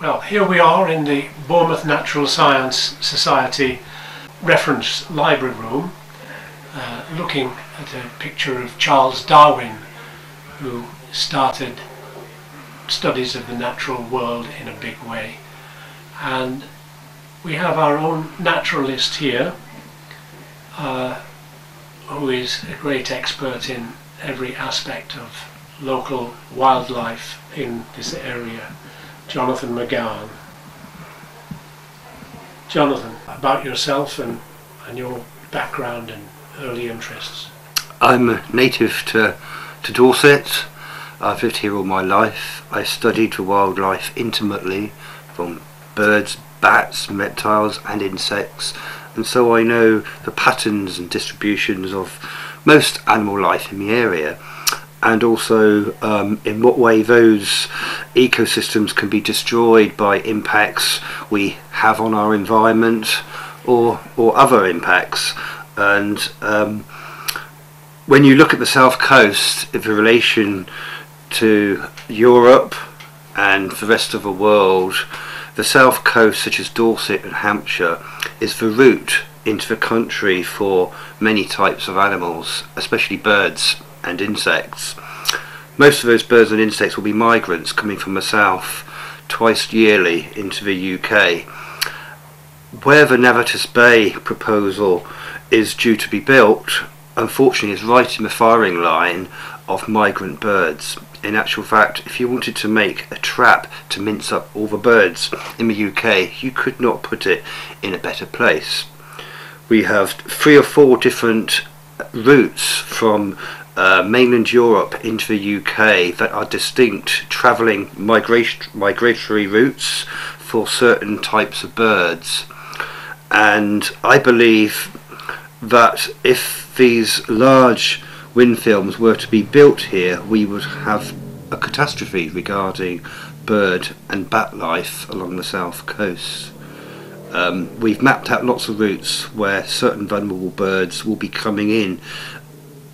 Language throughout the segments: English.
Well, here we are in the Bournemouth Natural Science Society reference library room, looking at a picture of Charles Darwin, who started studies of the natural world in a big way. And we have our own naturalist here, who is a great expert in every aspect of local wildlife in this area, Jonathan McGowan. Jonathan, about yourself and your background and early interests. I'm a native to Dorset. I've lived here all my life. I studied the wildlife intimately, from birds, bats, reptiles and insects, and so I know the patterns and distributions of most animal life in the area, and also in what way those ecosystems can be destroyed by impacts we have on our environment or other impacts. And when you look at the south coast in relation to Europe and the rest of the world, the south coast, such as Dorset and Hampshire, is the route into the country for many types of animals, especially birds and insects. Most of those birds and insects will be migrants coming from the south twice yearly into the UK. Where the Navitus Bay proposal is due to be built, unfortunately, is right in the firing line of migrant birds. In actual fact, if you wanted to make a trap to mince up all the birds in the UK, you could not put it in a better place. We have 3 or 4 different routes from mainland Europe into the UK that are distinct travelling migratory routes for certain types of birds. And I believe that if these large wind farms were to be built here, we would have a catastrophe regarding bird and bat life along the south coast. We've mapped out lots of routes where certain vulnerable birds will be coming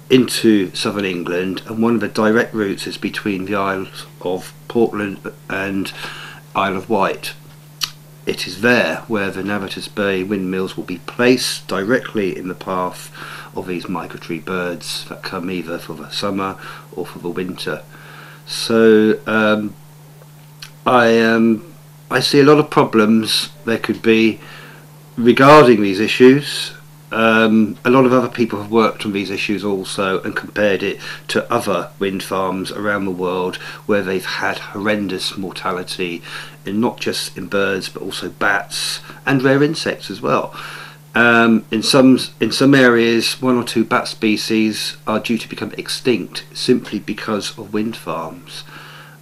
into southern England, and one of the direct routes is between the Isles of Portland and Isle of Wight. It is there where the Navitus Bay windmills will be placed directly in the path of these migratory birds that come either for the summer or for the winter. So I see a lot of problems there could be regarding these issues. A lot of other people have worked on these issues also and compared it to other wind farms around the world where they've had horrendous mortality, in not just in birds but also bats and rare insects as well. In some areas, 1 or 2 bat species are due to become extinct simply because of wind farms.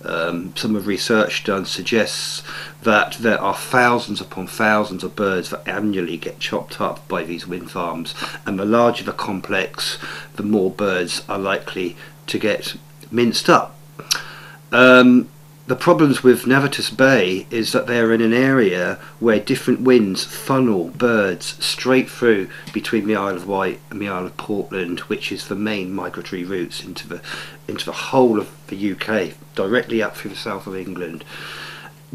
Some of the research done suggests that there are thousands upon thousands of birds that annually get chopped up by these wind farms, and the larger the complex, the more birds are likely to get minced up. The problems with Navitus Bay is that they're in an area where different winds funnel birds straight through between the Isle of Wight and the Isle of Portland, which is the main migratory routes into the whole of the UK, directly up through the south of England.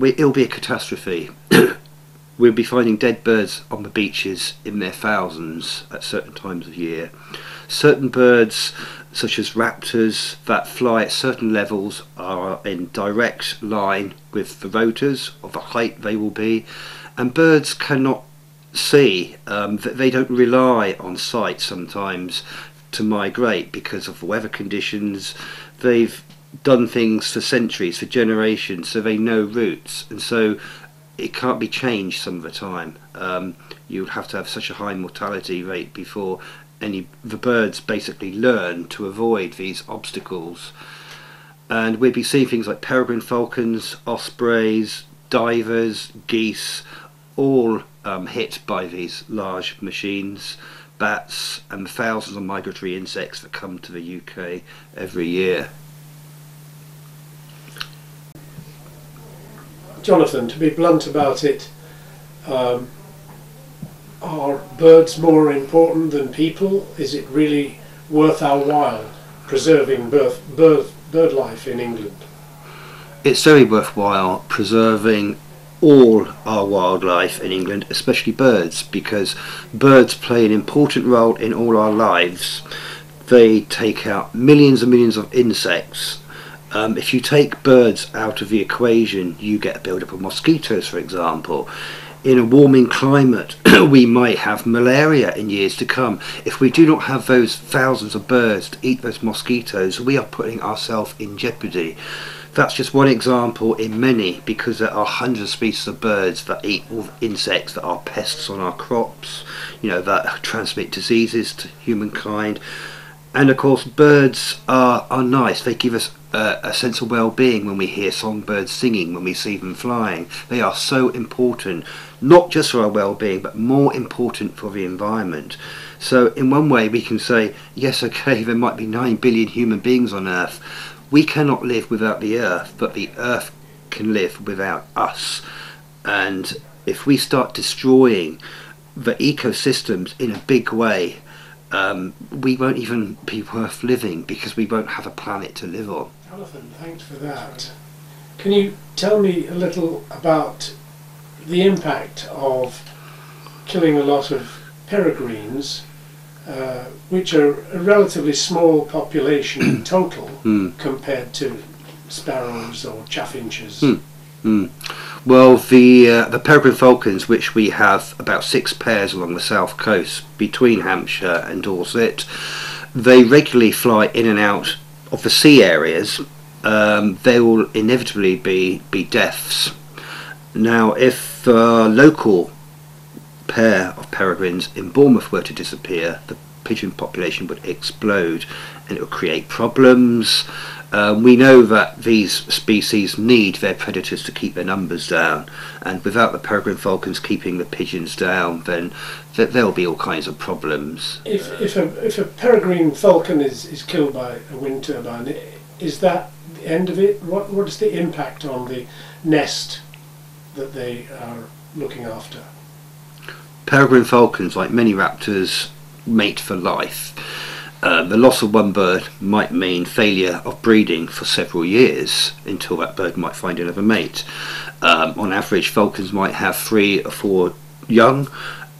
It'll be a catastrophe. We'll be finding dead birds on the beaches in their thousands at certain times of year. Certain birds, such as raptors that fly at certain levels, are in direct line with the rotors of the height they will be, and birds cannot see. They don't rely on sight sometimes to migrate because of the weather conditions. They've done things for centuries, for generations, so they know routes, and so it can't be changed some of the time. You would have to have such a high mortality rate before the birds basically learn to avoid these obstacles. And we'd be seeing things like peregrine falcons, ospreys, divers, geese, all hit by these large machines, bats and the thousands of migratory insects that come to the UK every year. Jonathan, to be blunt about it, are birds more important than people? Is it really worth our while preserving bird life in England? It's very worthwhile preserving all our wildlife in England, especially birds, because birds play an important role in all our lives. They take out millions and millions of insects. If you take birds out of the equation, you get a build-up of mosquitoes, for example. In a warming climate, we might have malaria in years to come. If we do not have those thousands of birds to eat those mosquitoes, we are putting ourselves in jeopardy. That's just one example in many, because there are hundreds of species of birds that eat all the insects that are pests on our crops, that transmit diseases to humankind. And of course, birds are nice. They give us a sense of well-being when we hear songbirds singing, when we see them flying. They are so important, not just for our well-being, but more important for the environment. So in one way we can say, yes, okay, there might be 9 billion human beings on Earth. We cannot live without the Earth, but the Earth can live without us. And if we start destroying the ecosystems in a big way, we won't even be worth living, because we won't have a planet to live on. Jonathan, thanks for that. Can you tell me a little about the impact of killing a lot of peregrines, which are a relatively small population in total compared to sparrows or chaffinches? Well, the peregrine falcons, which we have about 6 pairs along the south coast between Hampshire and Dorset, they regularly fly in and out of the sea areas. There will inevitably be deaths. Now, if a local pair of peregrines in Bournemouth were to disappear, the pigeon population would explode, and it would create problems. We know that these species need their predators to keep their numbers down, and without the peregrine falcons keeping the pigeons down, then there will be all kinds of problems. If a peregrine falcon is killed by a wind turbine, is that the end of it? What is the impact on the nest that they are looking after? Peregrine falcons, like many raptors, mate for life. The loss of one bird might mean failure of breeding for several years until that bird might find another mate. On average, falcons might have 3 or 4 young.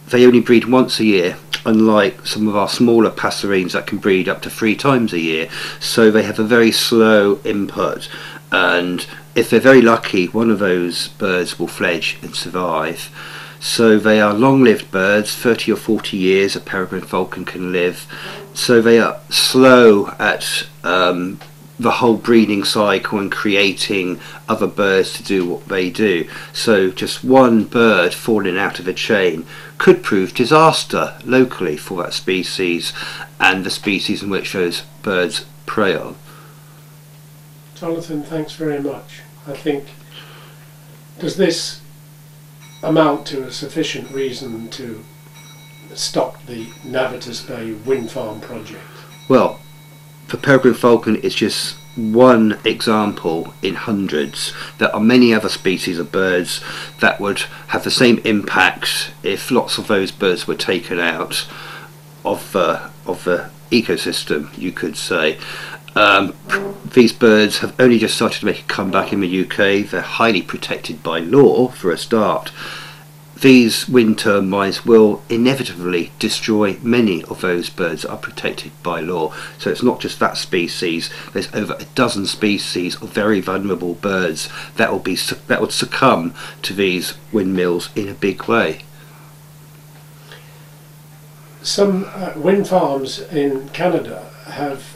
They only breed once a year, unlike some of our smaller passerines that can breed up to 3 times a year. So they have a very slow input, and if they're very lucky, one of those birds will fledge and survive. So they are long-lived birds. 30 or 40 years a peregrine falcon can live. So they are slow at the whole breeding cycle and creating other birds to do what they do. So just one bird falling out of a chain could prove disaster locally for that species and the species in which those birds prey on. Jonathan, thanks very much. I think, does this amount to a sufficient reason to stop the Navitus Bay wind farm project? Well, the peregrine falcon is just one example in hundreds. There are many other species of birds that would have the same impact if lots of those birds were taken out of the ecosystem, you could say. These birds have only just started to make a comeback in the UK. They're highly protected by law for a start. These wind turbines will inevitably destroy many of those birds that are protected by law. So it's not just that species. There's over a dozen species of very vulnerable birds that would succumb to these windmills in a big way. Some wind farms in Canada have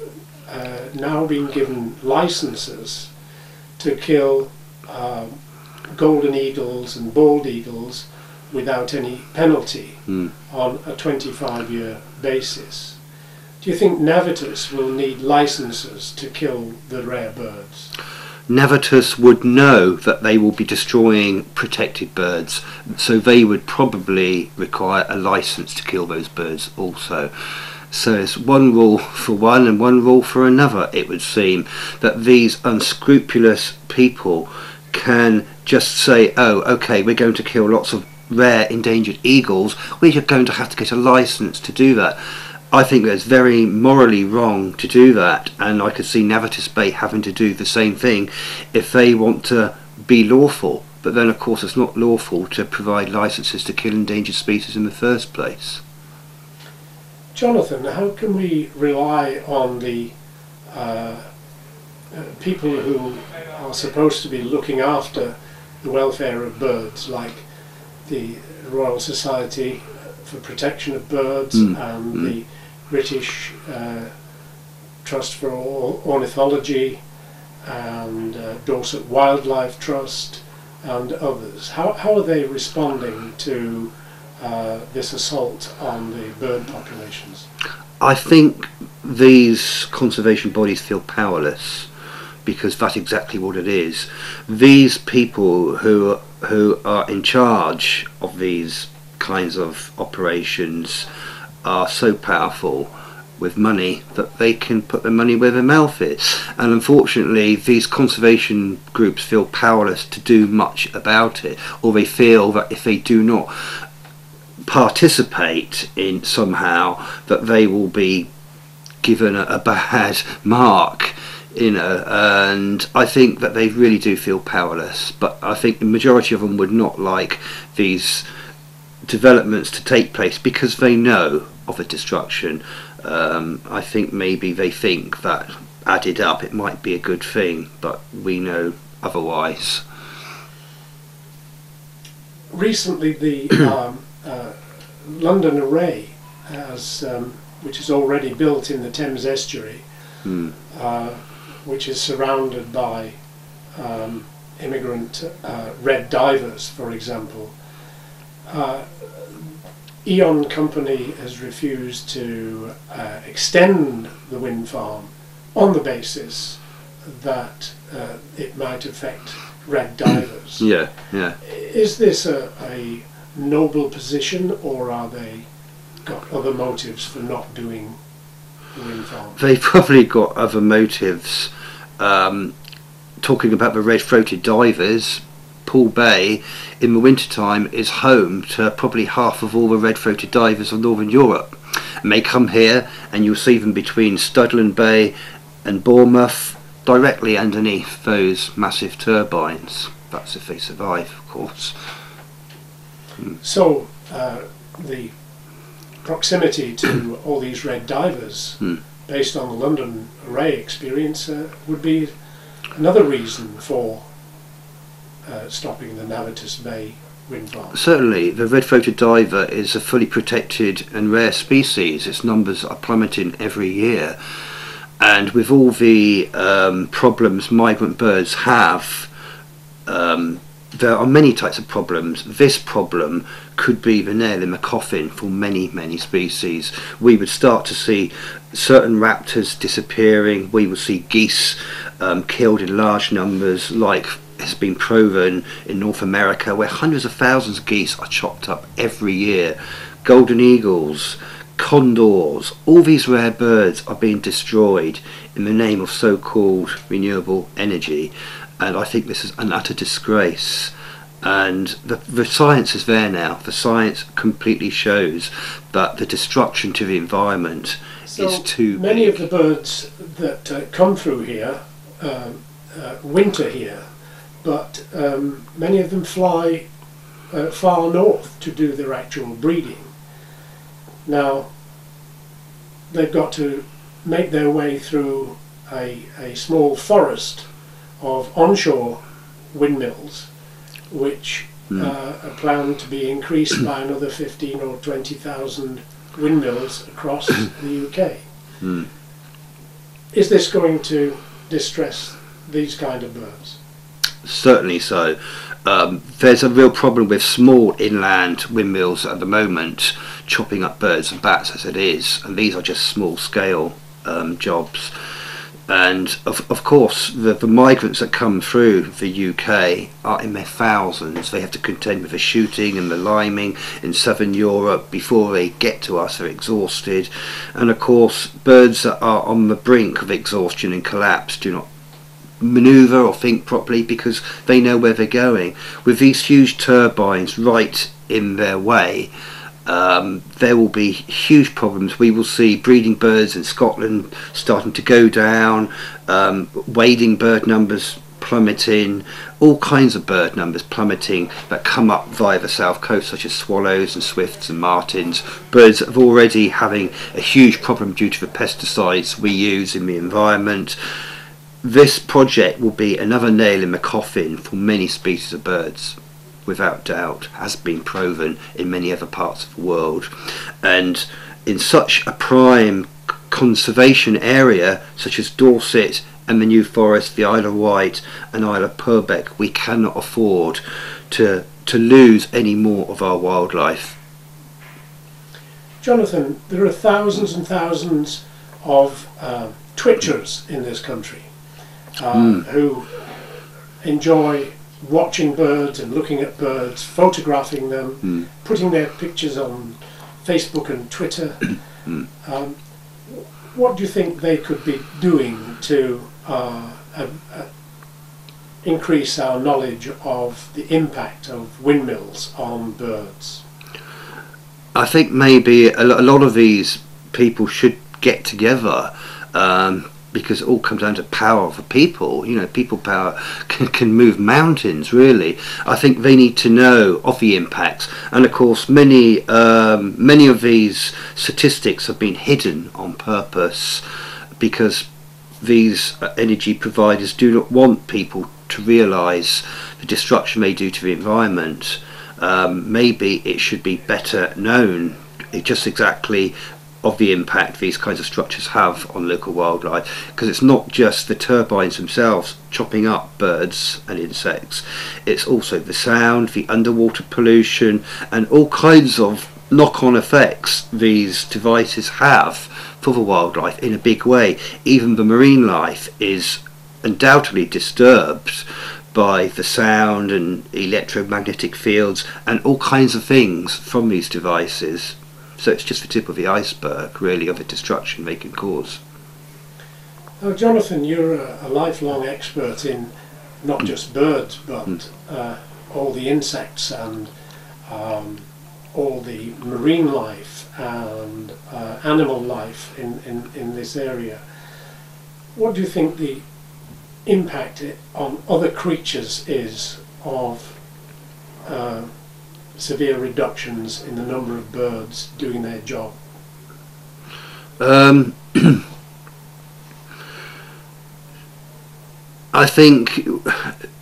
now been given licenses to kill golden eagles and bald eagles without any penalty on a 25-year basis. Do you think Navitus will need licenses to kill the rare birds? Navitus would know that they will be destroying protected birds, so they would probably require a license to kill those birds also. So it's one rule for one and one rule for another, it would seem, that these unscrupulous people can just say, oh, okay, we're going to kill lots of rare endangered eagles, we're going to have to get a license to do that. I think that's very morally wrong to do that, and I could see Navitus Bay having to do the same thing if they want to be lawful. but then of course it's not lawful to provide licences to kill endangered species in the first place. Jonathan, how can we rely on the people who are supposed to be looking after the welfare of birds, like the Royal Society for Protection of Birds and the British Trust for Ornithology and Dorset Wildlife Trust and others? How are they responding to this assault on the bird populations? I think these conservation bodies feel powerless, because that's exactly what it is. These people who are in charge of these kinds of operations are so powerful with money that they can put their money where their mouth is, and unfortunately these conservation groups feel powerless to do much about it, or they feel that if they do not participate in somehow that they will be given a bad mark, you know, and I think that they really do feel powerless. But I think the majority of them would not like these developments to take place because they know of the destruction. I think maybe they think that added up it might be a good thing, but we know otherwise. Recently the London Array, which is already built in the Thames estuary, which is surrounded by immigrant red divers, for example. Eon Company has refused to extend the wind farm on the basis that it might affect red divers. Yeah, yeah. Is this a noble position, or are they got other motives for not doing the wind farm? They've probably got other motives. Talking about the red-throated divers, Poole Bay in the wintertime is home to probably half of all the red-throated divers of Northern Europe. And they come here and you'll see them between Studland Bay and Bournemouth, directly underneath those massive turbines. That's if they survive, of course. So the proximity to all these red divers, based on the London Array experience, would be another reason for stopping the Navitus Bay wind farm. Certainly, the red-throated diver is a fully protected and rare species. Its numbers are plummeting every year, and with all the problems migrant birds have, there are many types of problems. This problem could be the nail in the coffin for many, many species. We would start to see certain raptors disappearing. We would see geese killed in large numbers, like has been proven in North America, where hundreds of thousands of geese are chopped up every year. Golden eagles, condors, all these rare birds are being destroyed in the name of so-called renewable energy, and I think this is an utter disgrace. And the science is there now. The science completely shows that the destruction to the environment is too many big. of the birds that come through here winter here, but many of them fly far north to do their actual breeding. Now they've got to make their way through a small forest of onshore windmills, which are planned to be increased by another 15 or 20,000 windmills across the UK. Is this going to distress these kind of birds? Certainly so. There's a real problem with small inland windmills at the moment, chopping up birds and bats as it is, and these are just small scale jobs. And of course the migrants that come through the UK are in their thousands. They have to contend with the shooting and the liming in southern Europe. Before they get to us they're exhausted, and of course birds that are on the brink of exhaustion and collapse do not manoeuvre or think properly because they know where they're going. With these huge turbines right in their way, there will be huge problems. We will see breeding birds in Scotland starting to go down, wading bird numbers plummeting, all kinds of bird numbers plummeting that come up via the south coast, such as swallows and swifts and martins, birds that are already having a huge problem due to the pesticides we use in the environment. This project will be another nail in the coffin for many species of birds, without doubt, has been proven in many other parts of the world. And in such a prime conservation area such as Dorset and the New Forest, the Isle of Wight and Isle of Purbeck, we cannot afford to lose any more of our wildlife. Jonathan, there are thousands and thousands of twitchers in this country who enjoy watching birds and looking at birds, photographing them, putting their pictures on Facebook and Twitter. What do you think they could be doing to increase our knowledge of the impact of windmills on birds? I think maybe a lot of these people should get together, because it all comes down to power for people. You know, people power can move mountains, really. I think they need to know of the impacts, and of course many of these statistics have been hidden on purpose because these energy providers do not want people to realise the destruction they do to the environment. Maybe it should be better known just exactly of the impact these kinds of structures have on local wildlife, because it's not just the turbines themselves chopping up birds and insects, it's also the sound, the underwater pollution and all kinds of knock-on effects these devices have for the wildlife in a big way. Even the marine life is undoubtedly disturbed by the sound and electromagnetic fields and all kinds of things from these devices. So it's just the tip of the iceberg, really, of the destruction they can cause. Now, Jonathan, you're a lifelong expert in not just birds, but all the insects and all the marine life and animal life in this area. What do you think the impact on other creatures is of severe reductions in the number of birds doing their job? I think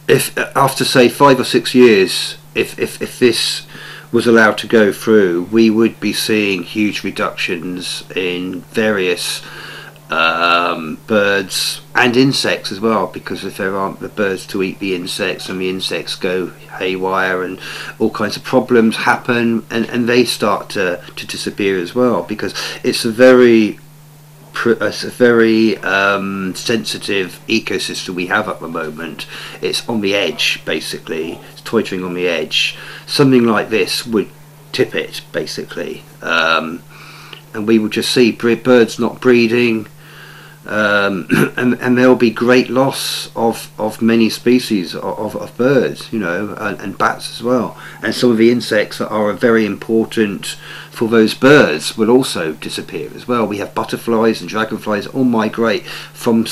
if after say 5 or 6 years, if this was allowed to go through, we would be seeing huge reductions in various birds and insects as well, because if there aren't the birds to eat the insects and the insects go haywire and all kinds of problems happen, and they start to disappear as well, because it's a very sensitive ecosystem we have at the moment. It's on the edge, basically. It's toitering on the edge. Something like this would tip it, basically, and we would just see birds not breeding, and there will be great loss of many species of birds, you know, and bats as well, and some of the insects that are very important for those birds will also disappear as well. We have butterflies and dragonflies all migrate from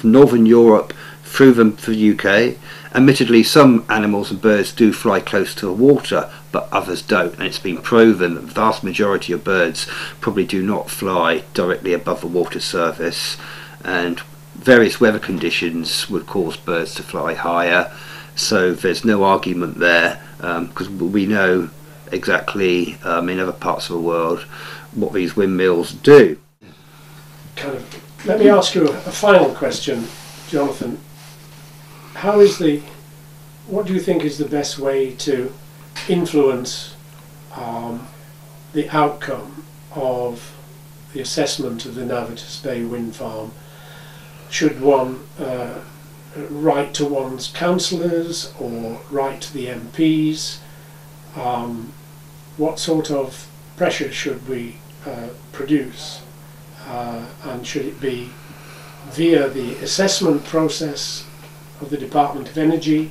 northern Europe through the UK. Admittedly, some animals and birds do fly close to the water, but others don't, and it's been proven that the vast majority of birds probably do not fly directly above the water surface, and various weather conditions would cause birds to fly higher. So there's no argument there, because we know exactly in other parts of the world what these windmills do. Let me ask you a final question, Jonathan. What do you think is the best way to influence the outcome of the assessment of the Navitus Bay wind farm? Should one write to one's councillors or write to the MPs? What sort of pressure should we produce? And should it be via the assessment process of the Department of Energy,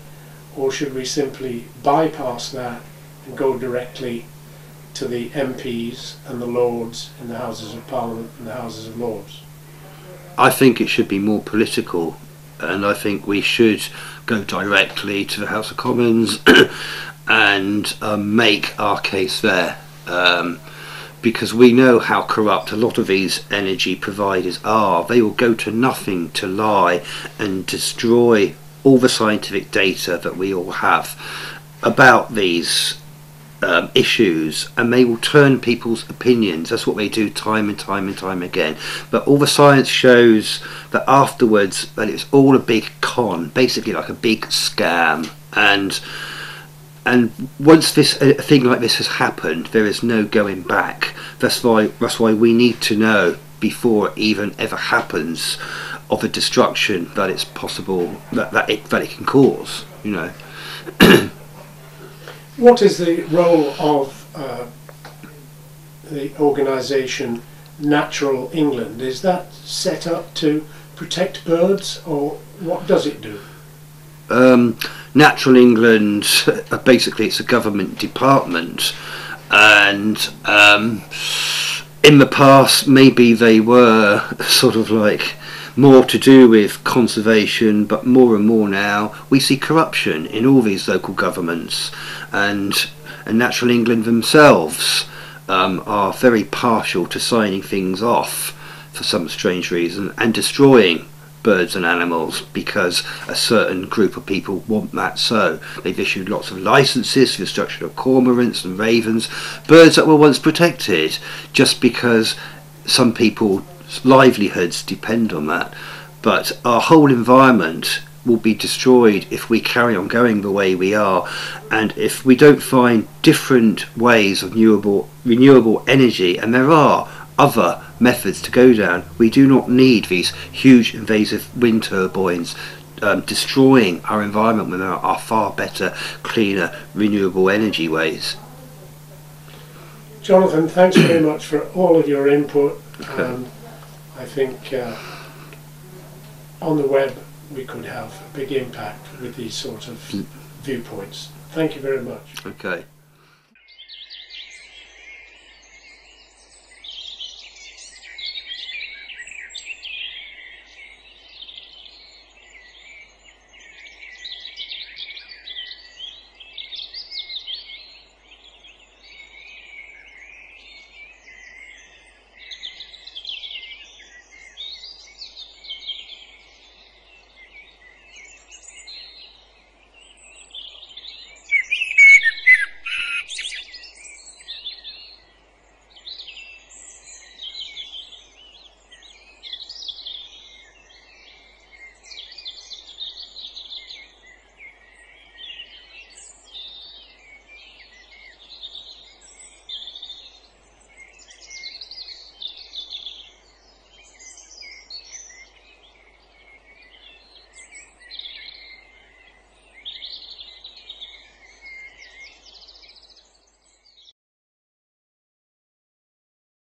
or should we simply bypass that and go directly to the MPs and the Lords in the Houses of Parliament and the Houses of Lords? I think it should be more political and I think we should go directly to the House of Commons and make our case there, because we know how corrupt a lot of these energy providers are. They will go to nothing to lie and destroy all the scientific data that we all have about these issues, and they will turn people's opinions. That's what they do time and time and time again. But all the science shows that afterwards that it's all a big con, basically like a big scam, and once a thing like this has happened, there is no going back. That's why we need to know before it even ever happens of the destruction that it's possible that it can cause, you know. What is the role of the organisation Natural England? Is that set up to protect birds, or what does it do? Natural England, basically it's a government department, and in the past maybe they were sort of like more to do with conservation, but more and more now we see corruption in all these local governments, and Natural England themselves are very partial to signing things off for some strange reason and destroying birds and animals because a certain group of people want that. So they've issued lots of licenses for the destruction of cormorants and ravens, birds that were once protected, just because some people's livelihoods depend on that. But our whole environment will be destroyed if we carry on going the way we are, and if we don't find different ways of renewable energy, and there are other methods to go down. We do not need these huge invasive wind turbines destroying our environment when there are far better, cleaner, renewable energy ways. Jonathan, thanks very much for all of your input. I think on the web we could have a big impact with these sort of viewpoints. Thank you very much. Okay.